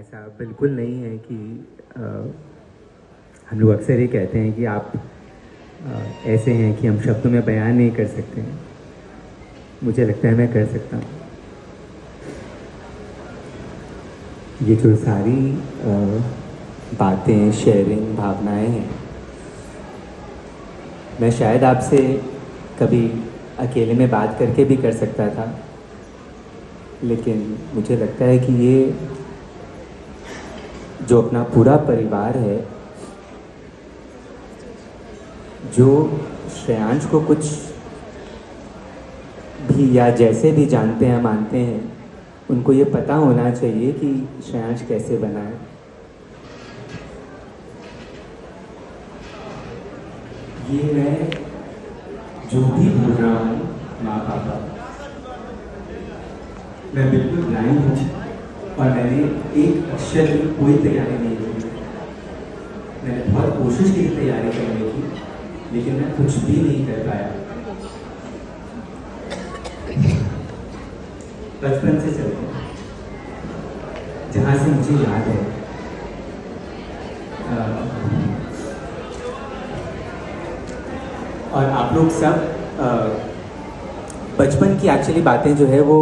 ऐसा बिल्कुल नहीं है कि हम लोग अक्सर ये कहते हैं कि आप ऐसे हैं कि हम शब्दों में बयान नहीं कर सकते हैं। मुझे लगता है मैं कर सकता हूँ। ये जो सारी बातें, शेयरिंग, भावनाएं हैं, मैं शायद आपसे कभी अकेले में बात करके भी कर सकता था, लेकिन मुझे लगता है कि ये जो अपना पूरा परिवार है, जो श्रेयांश को कुछ भी या जैसे भी जानते हैं, मानते हैं, उनको ये पता होना चाहिए कि श्रेयांश कैसे बना है। ये मैं जो भी बोल रहा हूँ, माँ पापा, मैं बिल्कुल ब्लाइंड हूँ और मैंने एक अक्षर की कोई तैयारी नहीं की। मैंने बहुत कोशिश की तैयारी करने की, लेकिन मैं कुछ भी नहीं कर पाया। बचपन से चलते हैं, जहाँ से मुझे याद है, और आप लोग सब बचपन की एक्चुअली बातें जो है वो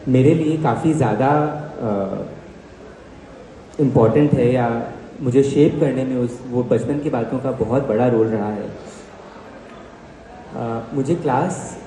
मेरे लिए काफ़ी ज़्यादा इम्पॉर्टेंट है, या मुझे शेप करने में वो बचपन की बातों का बहुत बड़ा रोल रहा है। मुझे क्लास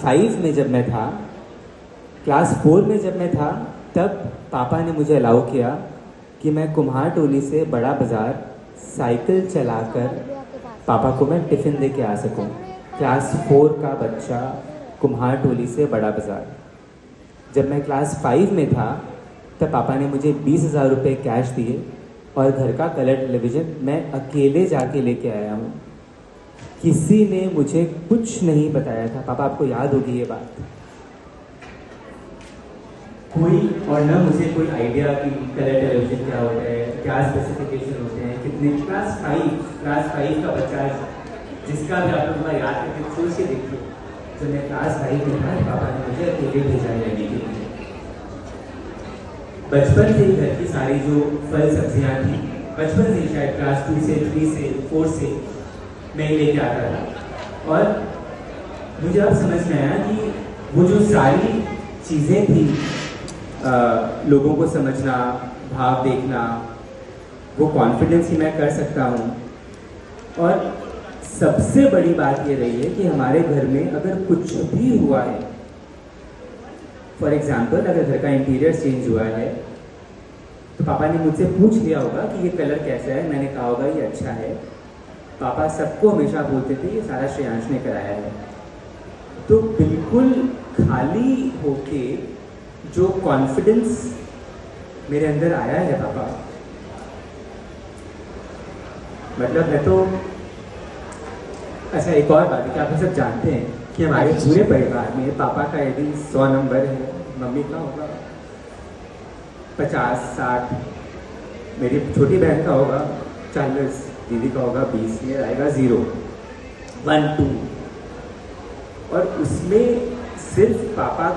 5 में जब मैं था, क्लास 4 में जब मैं था, तब पापा ने मुझे अलाउ किया कि मैं कुम्हारटोली से बड़ा बाज़ार साइकिल चलाकर पापा को मैं टिफ़िन दे के आ सकूं। क्लास 4 का बच्चा कुम्हारटोली से बड़ा बाज़ार। जब मैं क्लास 5 में था, तब पापा ने मुझे 20,000 रुपये कैश दिए और घर का कलर टेलीविज़न मैं अकेले जाके लेके आया हूँ। किसी ने मुझे कुछ नहीं बताया था। पापा, आपको याद होगी ये बात? कोई और न मुझे कोई आइडिया कि कलर टेलीविज़न क्या होता है, क्या स्पेसिफिकेशन होते हैं, कितने। क्लास 5 का बच्चा, जिसका भी आप लोग याद करके सोच के देखिए, जब मैं क्लास 5 में था, पापा ने मुझे अकेले भेजा लेने के लिए। बचपन से ही घर की सारी जो फल सब्जियां थी, बचपन से शायद क्लास 2 से 3 से 4 से मैं ही लेके आता था। और मुझे अब समझ में आया कि वो जो सारी चीज़ें थी, लोगों को समझना, भाव देखना, वो कॉन्फिडेंस ही मैं कर सकता हूँ। और सबसे बड़ी बात ये रही है कि हमारे घर में अगर कुछ भी हुआ है, फॉर एग्जाम्पल अगर घर का इंटीरियर चेंज हुआ है, तो पापा ने मुझसे पूछ लिया होगा कि ये कलर कैसा है। मैंने कहा होगा ये अच्छा है। पापा सबको हमेशा बोलते थे ये सारा श्रेयांश ने कराया है। तो बिल्कुल खाली होके जो कॉन्फिडेंस मेरे अंदर आया है पापा, मतलब मैं तो, अच्छा एक और बात है कि आप सब जानते हैं कि हमारे पूरे परिवार में पापा का यदि 100 नंबर है, मम्मी का होगा 50-60, मेरी छोटी बहन का होगा 40, दीदी का होगा 20, मेरा आएगा 0, 1, 2। और उसमें सिर्फ पापा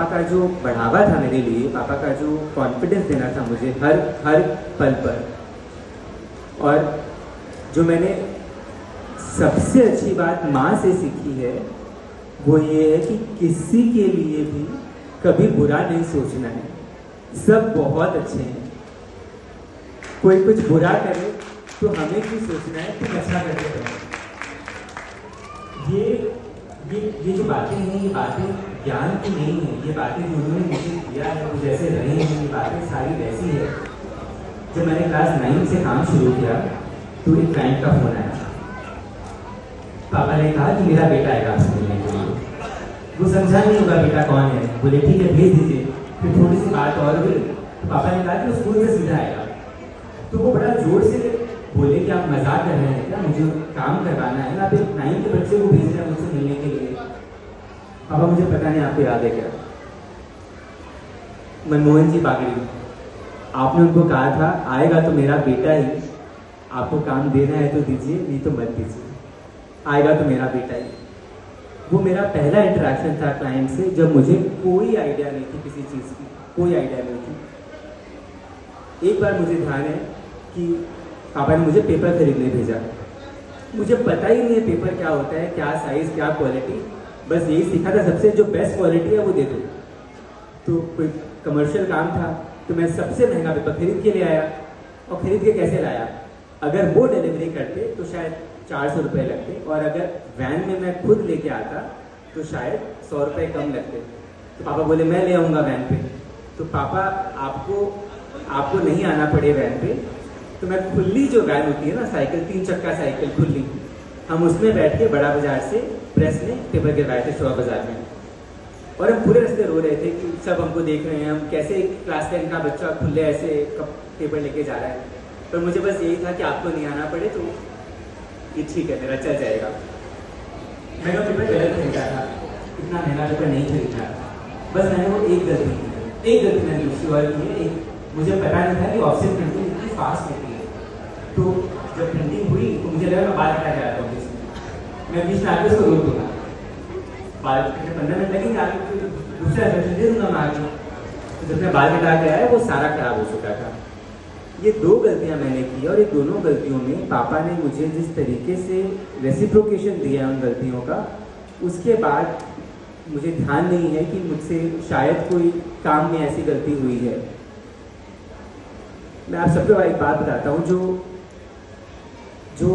का जो बढ़ावा था मेरे लिए, पापा का जो कॉन्फिडेंस देना था मुझे हर पल पर। और जो मैंने सबसे अच्छी बात माँ से सीखी है, वो ये है कि किसी के लिए भी कभी बुरा नहीं सोचना है। सब बहुत अच्छे हैं। कोई कुछ बुरा करे तो हमें क्यों सोचना है, तुम अच्छा करते रहो। ये जो बातें हैं, ये बातें ज्ञान की नहीं है। ये बातें जो उन्होंने मुझे दिया है, वो जैसे रहे हैं, ये बातें सारी वैसी है। जब मैंने क्लास 9 से काम शुरू किया, तो एक क्लाइंट का फोन आया। पापा ने कहा कि मेरा बेटा आएगा आपसे मिलने के लिए। वो समझा नहीं होगा बेटा कौन है। बोले ठीक है, भेज दीजिए। फिर थोड़ी सी बात और हुई, तो पापा ने कहा कि वो स्कूल से सीधा आएगा। तो वो बड़ा जोर से बोले कि आप मजाक कर रहे हैं क्या, मुझे काम करवाना है, आप एक 9 के बच्चे को भेज रहे हैं मुझसे मिलने के लिए। पापा, मुझे पता नहीं आपको याद है क्या, मनमोहन जी बागड़ी, आपने उनको कहा था आएगा तो मेरा बेटा ही, आपको काम देना है तो दीजिए, नहीं तो मत दीजिए, आएगा तो मेरा बेटा ही। वो मेरा पहला इंटरेक्शन था क्लाइंट से जब मुझे कोई आइडिया नहीं थी किसी चीज़ की, कोई आइडिया नहीं थी। एक बार मुझे ध्यान है कि पापा ने मुझे पेपर खरीदने भेजा। मुझे पता ही नहीं है पेपर क्या होता है, क्या साइज़, क्या क्वालिटी, बस यही सीखा था सबसे जो बेस्ट क्वालिटी है वो दे दो। तो कोई कमर्शियल काम था तो मैं सबसे महंगा पेपर खरीद के ले आया। और खरीद के कैसे लाया, अगर वो डिलीवरी करते तो शायद 400 रुपये लगते, और अगर वैन में मैं खुद लेके आता तो शायद 100 रुपये कम लगते। तो पापा बोले मैं ले आऊँगा वैन पे। तो पापा आपको नहीं आना पड़े वैन पे। तो मैं खुली जो वैन होती है ना, साइकिल, 3 चक्का साइकिल खुली, हम उसमें बैठ के बड़ा बाजार से प्रेस में पेपर गिरवाए थे शोभा बाजार में। और हम पूरे रास्ते रो रहे थे कि सब हमको देख रहे हैं, हम कैसे क्लास 10 का बच्चा खुले ऐसे पेपर लेके जा रहा है। पर मुझे बस यही था कि आपको नहीं आना पड़े तो ये ठीक है, मेरा चल जाएगा। मैंने वो पेपर गलत खरीदा था, इतना महंगा पेपर नहीं खरीदा। बस मैंने वो एक गलती मैंने दूसरी और की है। मुझे पता नहीं था कि ऑफसेट प्रिंटिंग इतनी फास्ट होती है। तो जब प्रिंटिंग हुई तो मुझे लगा मैं बाल कटा के आता हूँ, मैं बीच में आगे उसको रोक दूंगा, बाल कटने 15 मिनट लगेंगे, आगे दूसरा इंस्ट्रक्शन दे दूंगा मैं आगे। तो जब मैं बाल कटा के आया वो सारा खराब हो चुका था। ये 2 गलतियां मैंने की, और ये दोनों गलतियों में पापा ने मुझे जिस तरीके से रेसिप्रोकेशन दिया उन गलतियों का, उसके बाद मुझे ध्यान नहीं है कि मुझसे शायद कोई काम में ऐसी गलती हुई है। मैं आप सबको एक बात बताता हूँ, जो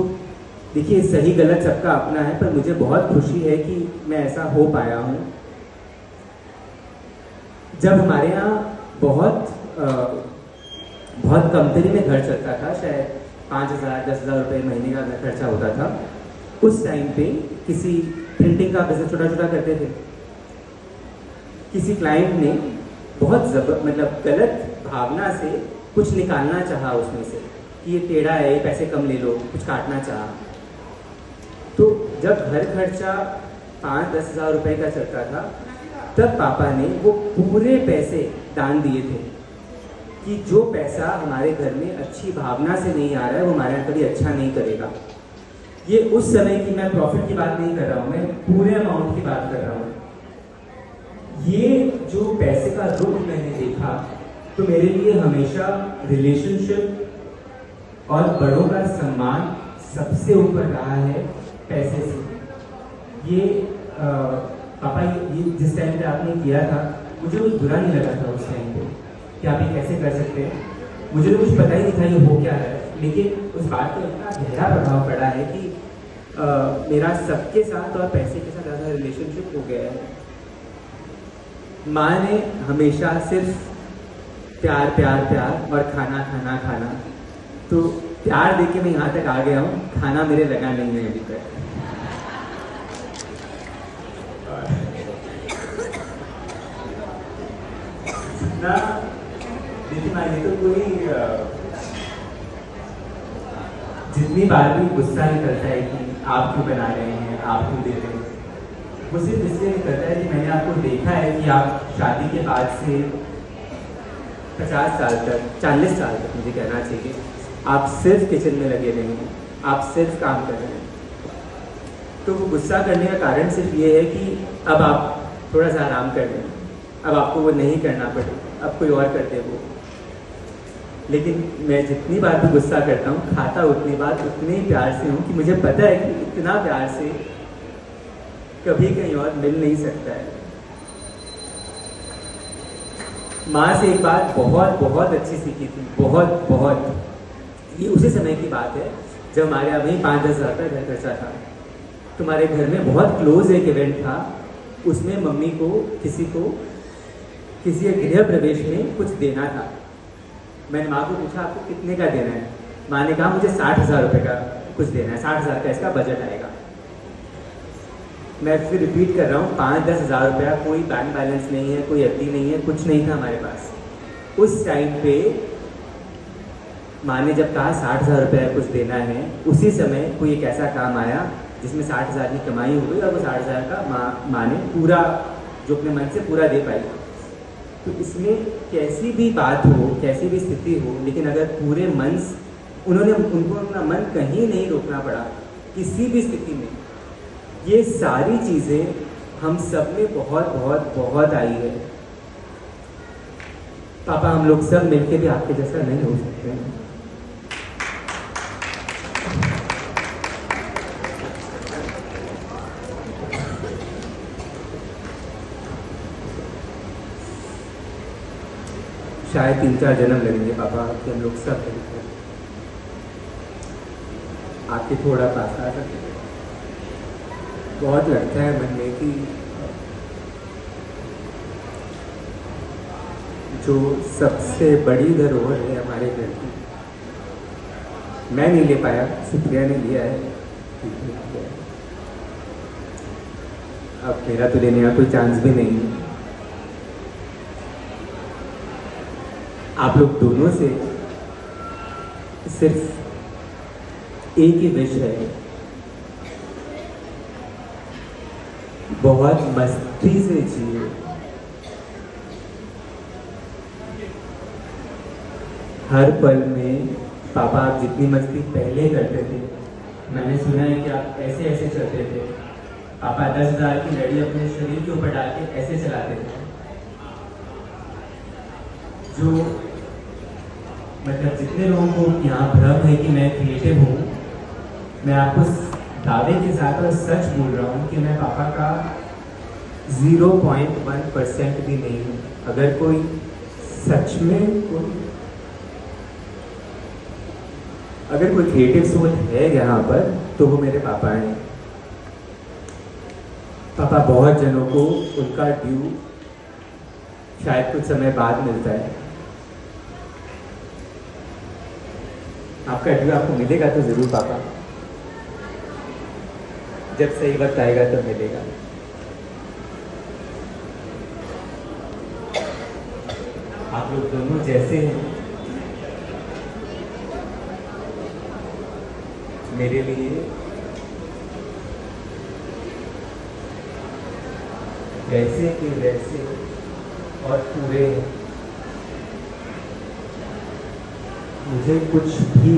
देखिए सही गलत सबका अपना है, पर मुझे बहुत खुशी है कि मैं ऐसा हो पाया हूँ। जब हमारे यहाँ बहुत कमतरी में घर चलता था, शायद 5,000-10,000 रुपये महीने का खर्चा होता था, उस टाइम पे किसी प्रिंटिंग का बिजनेस छोटा करते थे। किसी क्लाइंट ने बहुत मतलब गलत भावना से कुछ निकालना चाहा उसमें से कि ये टेढ़ा है, ये पैसे कम ले लो, कुछ काटना चाहा। तो जब घर खर्चा 5-10 हज़ार रुपये का चलता था, तब पापा ने वो पूरे पैसे दान दिए थे कि जो पैसा हमारे घर में अच्छी भावना से नहीं आ रहा है वो हमारे यहाँ कभी अच्छा नहीं करेगा। ये उस समय की मैं प्रॉफिट की बात नहीं कर रहा हूँ, मैं पूरे अमाउंट की बात कर रहा हूँ। ये जो पैसे का रुख मैंने देखा तो मेरे लिए हमेशा रिलेशनशिप और बड़ों का सम्मान सबसे ऊपर रहा है पैसे से। ये पापा ये जिस टाइम पे आपने किया था मुझे कुछ बुरा नहीं लगा था उस टाइम पे कि आप ये कैसे कर सकते हैं। मुझे तो कुछ पता ही नहीं था ये हो क्या है, लेकिन उस बात का इतना गहरा प्रभाव पड़ा है कि मेरा सबके साथ और पैसे के साथ ज़्यादा रिलेशनशिप हो गया है। माँ ने हमेशा सिर्फ प्यार प्यार प्यार और खाना खाना खाना, तो प्यार देके मैं यहाँ तक आ गया हूँ, खाना मेरे लगा नहीं है अभी तक। जितना देखिए माँ ये तो कोई जितनी बार भी गुस्सा निकलता है कि आप क्यों बना रहे हैं, आप क्यों दे रहे हैं, वो सिर्फ इसलिए निकलता है कि मैंने आपको देखा है कि आप शादी के बाद से 50 साल तक 40 साल तक मुझे कहना चाहिए आप सिर्फ किचन में लगे रहे हैं, आप सिर्फ काम कर रहे हैं। तो वो गुस्सा करने का कारण सिर्फ ये है कि अब आप थोड़ा सा आराम कर लें, अब आपको वो नहीं करना पड़े, अब कोई और कर दे वो। लेकिन मैं जितनी बार भी गुस्सा करता हूँ, खाता उतनी बार उतने ही प्यार से हूँ कि मुझे पता है कि इतना प्यार से कभी कहीं और मिल नहीं सकता है। माँ से एक बात बहुत बहुत अच्छी सीखी थी, बहुत। ये उसी समय की बात है जब हमारे यहाँ वहीं 5-10 हज़ार का घर खर्चा था। तुम्हारे घर में बहुत क्लोज एक इवेंट था, उसमें मम्मी को किसी गृह प्रवेश में कुछ देना था। मैंने माँ को पूछा आपको कितने का देना है, माँ ने कहा मुझे 60,000 रुपये का कुछ देना है, 60,000 का इसका बजट आएगा। मैं फिर रिपीट कर रहा हूँ, 5-10 हज़ार रुपया, कोई बैंक बैलेंस नहीं है, कोई एफडी नहीं है, कुछ नहीं था हमारे पास। उस टाइम पे माँ ने जब कहा 60,000 रुपये कुछ देना है, उसी समय कोई एक ऐसा काम आया जिसमें 60,000 की कमाई हो गई और वो 60,000 का माँ ने पूरा जो अपने मन से पूरा दे पाई। तो इसमें कैसी भी बात हो, कैसी भी स्थिति हो, लेकिन अगर पूरे मन उनको अपना मन कहीं नहीं रोकना पड़ा किसी भी स्थिति में, ये सारी चीज़ें हम सब में बहुत बहुत बहुत आई है। पापा, हम लोग सब मिलके भी आपके जैसा नहीं हो सकते हैं। शायद 3-4 जन्म लगेंगे पापा कि हम लोग सब मिलकर आपके थोड़ा पास आ सकते। बहुत लगता है मन में कि जो सबसे बड़ी धरोहर है हमारे घर की, मैं नहीं ले पाया, सुप्रिया ने लिया है। अब मेरा तो लेने का कोई चांस भी नहीं है। आप लोग दोनों से सिर्फ एक ही विश है, बहुत मस्ती से जिए। हर पल में पापा, आप जितनी मस्ती पहले करते थे, मैंने सुना है कि आप ऐसे ऐसे चलते थे। पापा 10,000 की लड़ी अपने शरीर के ऊपर डाल के ऐसे चलाते थे, जो मतलब जितने लोगों को यहाँ भ्रम है कि मैं क्रिएटिव हूँ, मैं आपको दावे के साथ और सच बोल रहा हूँ कि मैं पापा का 0.1% भी नहीं हूँ। अगर कोई सच में अगर कोई क्रिएटिव सोच है यहाँ पर, तो वो मेरे पापा हैं। पापा, बहुत जनों को उनका ड्यू शायद कुछ समय बाद मिलता है। आपका ड्यू आपको मिलेगा तो जरूर पापा, जब सही वक्त आएगा तो मिलेगा। आप लोग दोनों जैसे हैं, मेरे लिए वैसे के वैसे और पूरे हैं। मुझे कुछ भी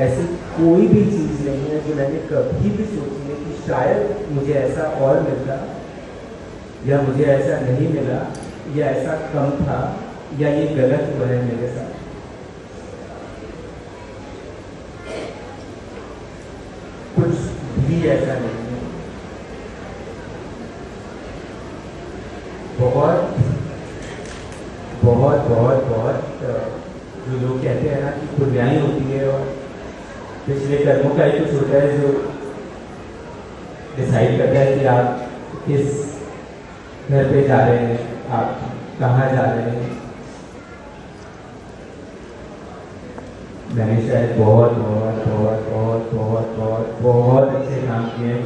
ऐसी कोई भी चीज़ नहीं है जो मैंने कभी भी सोची है कि शायद मुझे ऐसा और मिलता, या मुझे ऐसा नहीं मिला, या ऐसा कम था, या ये गलत हुआ है मेरे साथ। कुछ भी ऐसा नहीं है। बहुत बहुत बहुत बहुत जो लोग कहते हैं ना कि पुण्याई होती है, और पिछले कर्मों का ही कुछ होता है जो डिसाइड करता है कि आप किस घर पे जा रहे हैं, आप कहाँ जा रहे हैं। मैंने शायद बहुत बहुत बहुत बहुत बहुत बहुत बहुत अच्छे काम किए हैं।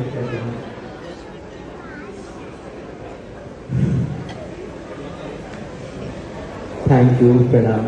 थैंक यू, प्रणाम।